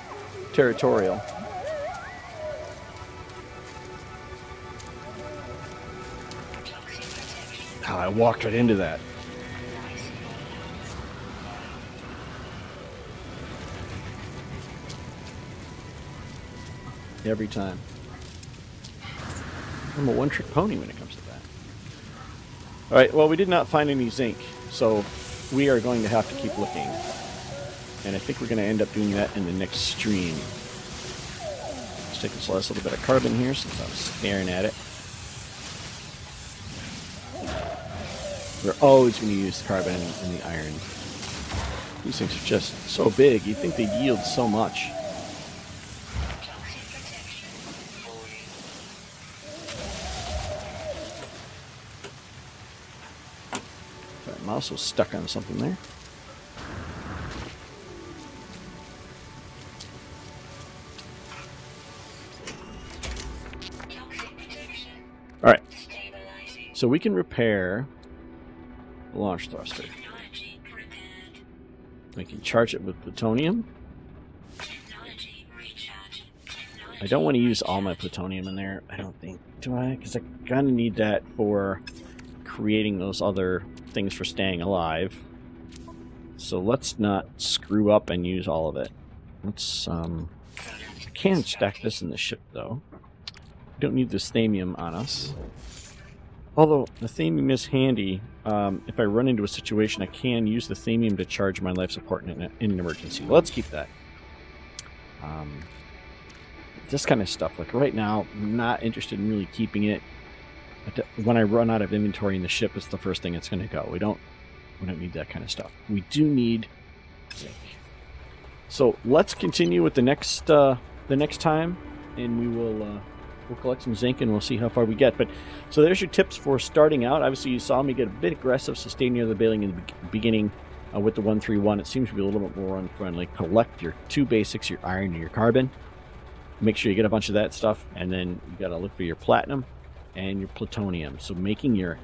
territorial. Toxic protection. Oh, I walked right into that. Every time. I'm a one-trick pony when it comes to that. Alright, well, we did not find any zinc, so we are going to have to keep looking. And I think we're going to end up doing that in the next stream. Let's take this last little bit of carbon here since I'm staring at it. We're always going to use the carbon and the iron. These things are just so big, you'd think they'd yield so much. Toxic protection. Falling. I'm also stuck on something there. So we can repair the launch thruster. Technology repaired. We can charge it with plutonium. Technology recharge. Technology I don't want to use all my plutonium in there, I don't think. Do I? Because I kind of need that for creating those other things for staying alive. So let's not screw up and use all of it. Let's, I can stack this in the ship, though. We don't need the thamium on us. Although, the thamium is handy. If I run into a situation, I can use the thamium to charge my life support in an emergency. Let's keep that. This kind of stuff. Like, right now, I'm not interested in really keeping it. But when I run out of inventory in the ship, it's the first thing that's going to go. We don't need that kind of stuff. We do need zinc. So let's continue with the next time, and we will we'll collect some zinc and we'll see how far we get. But so there's your tips for starting out. Obviously, you saw me get a bit aggressive, so stay near the building in the beginning with the 131. It seems to be a little bit more unfriendly. Collect your 2 basics, your iron and your carbon. Make sure you get a bunch of that stuff, and then you got to look for your platinum and your plutonium. So making your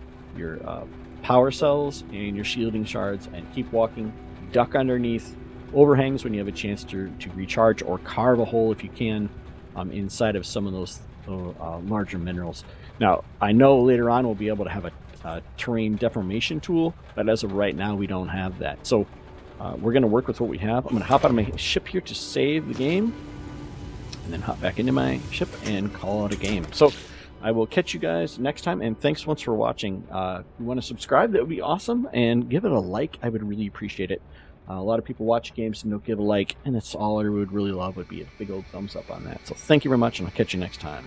power cells and your shielding shards, and keep walking. Duck underneath overhangs when you have a chance to recharge, or carve a hole if you can inside of some of those larger minerals. Now, I know later on we'll be able to have a terrain deformation tool, but as of right now we don't have that. So we're going to work with what we have. I'm going to hop out of my ship here to save the game, and then hop back into my ship and call it a game. So I will catch you guys next time, and thanks once for watching. If you want to subscribe, that would be awesome, and give it a like. I would really appreciate it. A lot of people watch games and don't give a like, and that's all I would really love would be a big old thumbs up on that. So thank you very much, and I'll catch you next time.